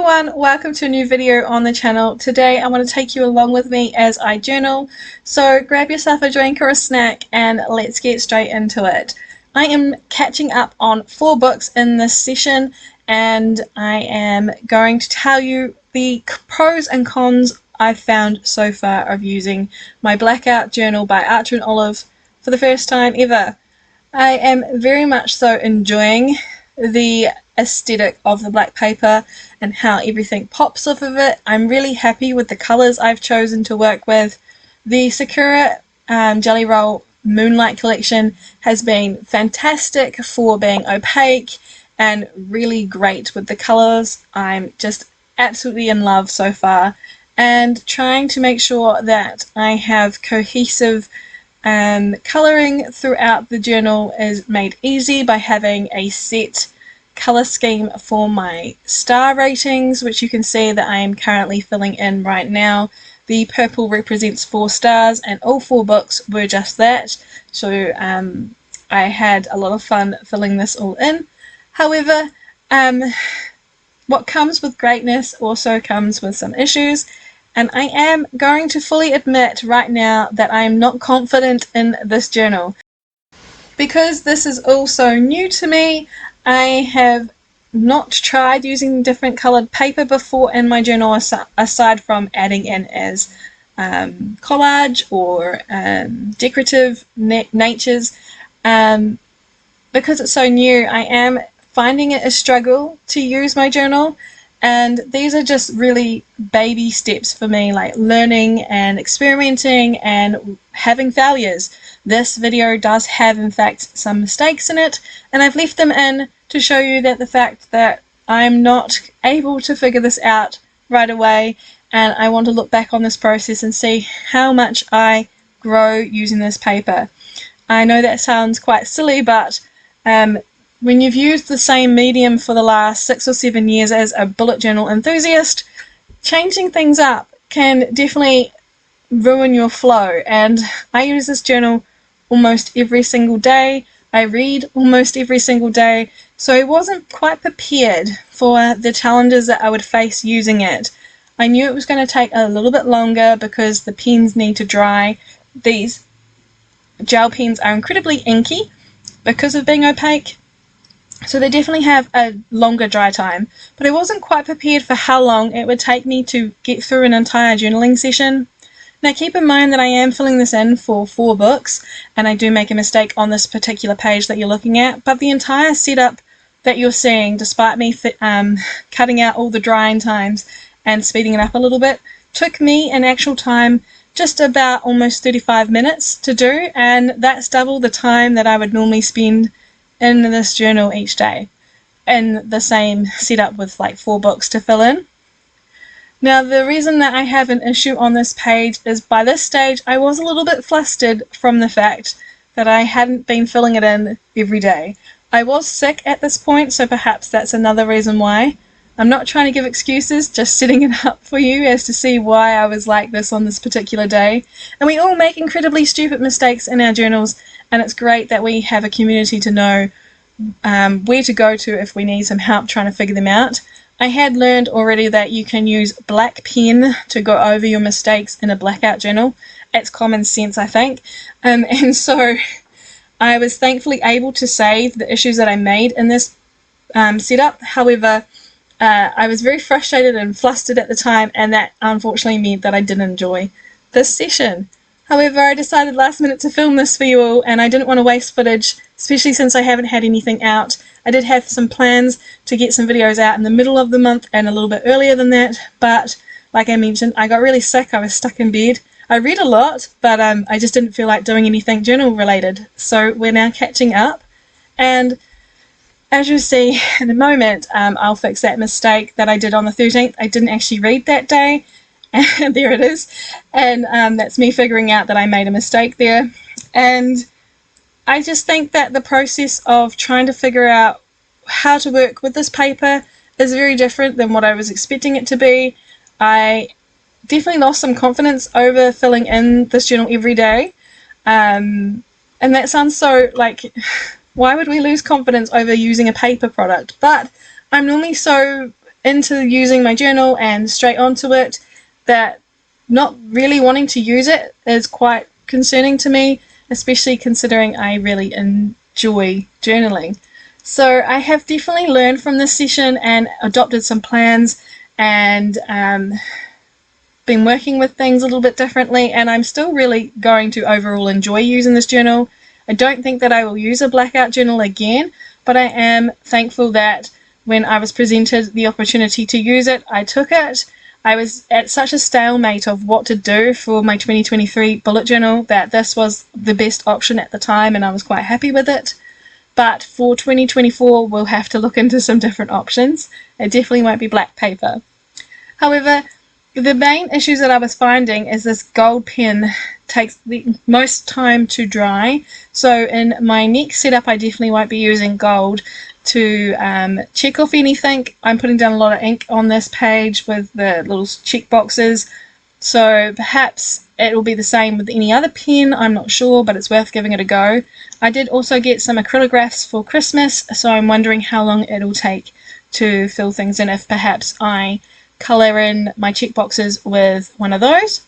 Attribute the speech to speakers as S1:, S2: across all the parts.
S1: everyone, welcome to a new video on the channel. Today I want to take you along with me as I journal, so grab yourself a drink or a snack and let's get straight into it. I am catching up on 4 books in this session and I am going to tell you the pros and cons I've found so far of using my Blackout journal by 𝓘𝓽𝓮𝓮 Olive for the first time ever. I am very much so enjoying the aesthetic of the black paper and how everything pops off of it. I'm really happy with the colours I've chosen to work with. The Sakura Gellyroll Moonlight collection has been fantastic for being opaque and really great with the colours. I'm just absolutely in love so far, and trying to make sure that I have cohesive colouring throughout the journal is made easy by having a set colour scheme for my star ratings, which you can see that I am currently filling in right now. The purple represents 4 stars and all 4 books were just that, so I had a lot of fun filling this all in. However, what comes with greatness also comes with some issues, and I am going to fully admit right now that I am not confident in this journal. Because this is all so new to me, I have not tried using different coloured paper before in my journal aside from adding in as collage or decorative natures. Because it's so new, I am finding it a struggle to use my journal, and these are just really baby steps for me, like learning and experimenting and having failures. This video does have in fact some mistakes in it, and I've left them in to show you that the fact that I'm not able to figure this out right away, and I want to look back on this process and see how much I grow using this paper. I know that sounds quite silly, but when you've used the same medium for the last 6 or 7 years as a bullet journal enthusiast, changing things up can definitely ruin your flow. And I use this journal almost every single day. I read almost every single day, so I wasn't quite prepared for the challenges that I would face using it. I knew it was going to take a little bit longer because the pens need to dry. These gel pens are incredibly inky because of being opaque, so they definitely have a longer dry time, but I wasn't quite prepared for how long it would take me to get through an entire journaling session. Now keep in mind that I am filling this in for 4 books, and I do make a mistake on this particular page that you're looking at, but the entire setup that you're seeing, despite me cutting out all the drying times and speeding it up a little bit, took me in actual time just about almost 35 minutes to do, and that's double the time that I would normally spend in this journal each day in the same setup with like 4 books to fill in. Now the reason that I have an issue on this page is by this stage I was a little bit flustered from the fact that I hadn't been filling it in every day. I was sick at this point, so perhaps that's another reason why. I'm not trying to give excuses, just setting it up for you as to see why I was like this on this particular day. And we all make incredibly stupid mistakes in our journals, and it's great that we have a community to know where to go to if we need some help trying to figure them out. I had learned already that you can use black pen to go over your mistakes in a blackout journal. It's common sense, I think. And so I was thankfully able to save the issues that I made in this setup. However, I was very frustrated and flustered at the time, and that unfortunately meant that I didn't enjoy this session. However, I decided last minute to film this for you all, and I didn't want to waste footage, especially since I haven't had anything out. I did have some plans to get some videos out in the middle of the month and a little bit earlier than that, but like I mentioned, I got really sick. I was stuck in bed. I read a lot, but I just didn't feel like doing anything journal related. So we're now catching up, and as you see in a moment, I'll fix that mistake that I did on the 13th. I didn't actually read that day, and there it is, and that's me figuring out that I made a mistake there. And I just think that the process of trying to figure out how to work with this paper is very different than what I was expecting it to be. I definitely lost some confidence over filling in this journal every day, and that sounds so like, why would we lose confidence over using a paper product? But I'm normally so into using my journal and straight onto it, that not really wanting to use it is quite concerning to me, especially considering I really enjoy journaling. So I have definitely learned from this session and adopted some plans, and been working with things a little bit differently, and I'm still really going to overall enjoy using this journal. I don't think that I will use a blackout journal again, but I am thankful that when I was presented the opportunity to use it, I took it. I was at such a stalemate of what to do for my 2023 bullet journal that this was the best option at the time, and I was quite happy with it. But for 2024, we'll have to look into some different options. It definitely won't be black paper. However, the main issues that I was finding is this gold pen takes the most time to dry. So in my next setup, I definitely won't be using gold to check off anything. I'm putting down a lot of ink on this page with the little check boxes. So perhaps it will be the same with any other pen, I'm not sure, but it's worth giving it a go. I did also get some acrylographs for Christmas, so I'm wondering how long it'll take to fill things in, if perhaps I colour in my check boxes with one of those.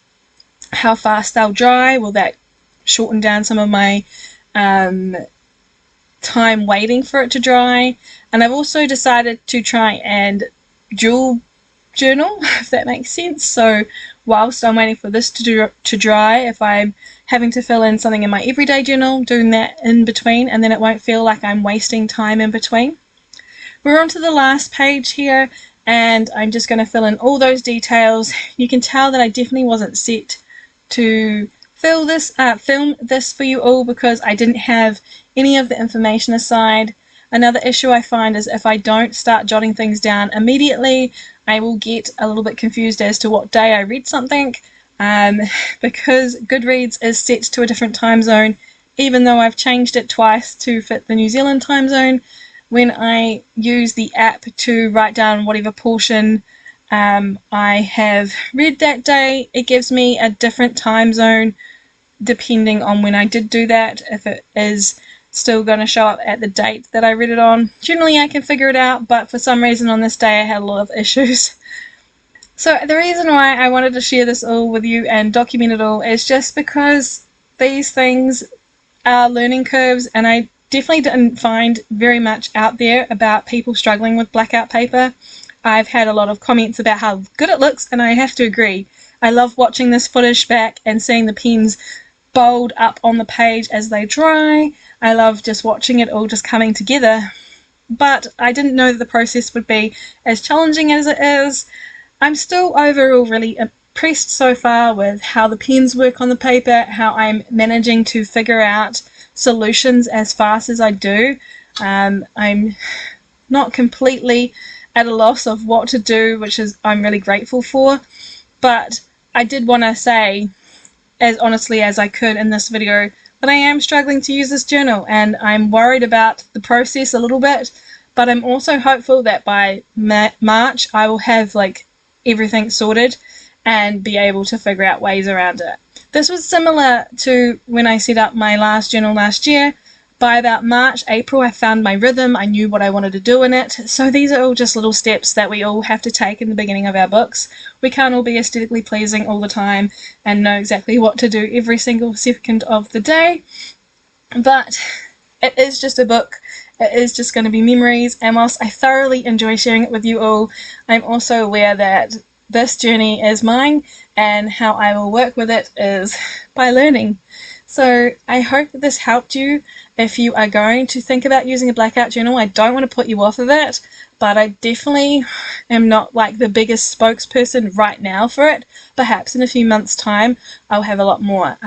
S1: How fast they'll dry, will that shorten down some of my time waiting for it to dry? And I've also decided to try and dual journal, if that makes sense. So whilst I'm waiting for this to dry, if I'm having to fill in something in my everyday journal, doing that in between, and then it won't feel like I'm wasting time in between. We're on to the last page here, and I'm just going to fill in all those details. You can tell that I definitely wasn't set to film this for you all because I didn't have any of the information aside. Another issue I find is if I don't start jotting things down immediately, I will get a little bit confused as to what day I read something, because Goodreads is set to a different time zone, even though I've changed it twice to fit the New Zealand time zone. When I use the app to write down whatever portion I have read that day, it gives me a different time zone depending on when I did do that, if it is still going to show up at the date that I read it on. Generally I can figure it out, but for some reason on this day I had a lot of issues. So the reason why I wanted to share this all with you and document it all is just because these things are learning curves, and I definitely didn't find very much out there about people struggling with blackout paper. I've had a lot of comments about how good it looks, and I have to agree. I love watching this footage back and seeing the pens bold up on the page as they dry. I love just watching it all just coming together, but I didn't know that the process would be as challenging as it is. I'm still overall really impressed so far with how the pens work on the paper, how I'm managing to figure out solutions as fast as I do. I'm not completely at a loss of what to do, which is I'm really grateful for, but I did want to say as honestly as I could in this video that I am struggling to use this journal, and I'm worried about the process a little bit, but I'm also hopeful that by March I will have like everything sorted and be able to figure out ways around it. This was similar to when I set up my last journal last year. By about March, April, I found my rhythm. I knew what I wanted to do in it. So these are all just little steps that we all have to take in the beginning of our books. We can't all be aesthetically pleasing all the time and know exactly what to do every single second of the day. But it is just a book. It is just going to be memories. And whilst I thoroughly enjoy sharing it with you all, I'm also aware that this journey is mine, and how I will work with it is by learning. So I hope that this helped you. If you are going to think about using a blackout journal, I don't want to put you off of it, but I definitely am not like the biggest spokesperson right now for it. Perhaps in a few months' time I'll have a lot more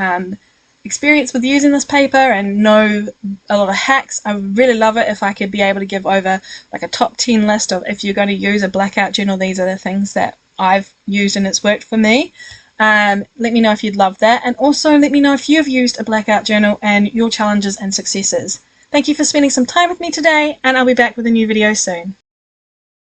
S1: experience with using this paper and know a lot of hacks. I would really love it if I could be able to give over like a top 10 list of, if you're going to use a blackout journal, these are the things that I've used and it's worked for me. Let me know if you'd love that, and also let me know if you've used a blackout journal and your challenges and successes. Thank you for spending some time with me today, and I'll be back with a new video soon.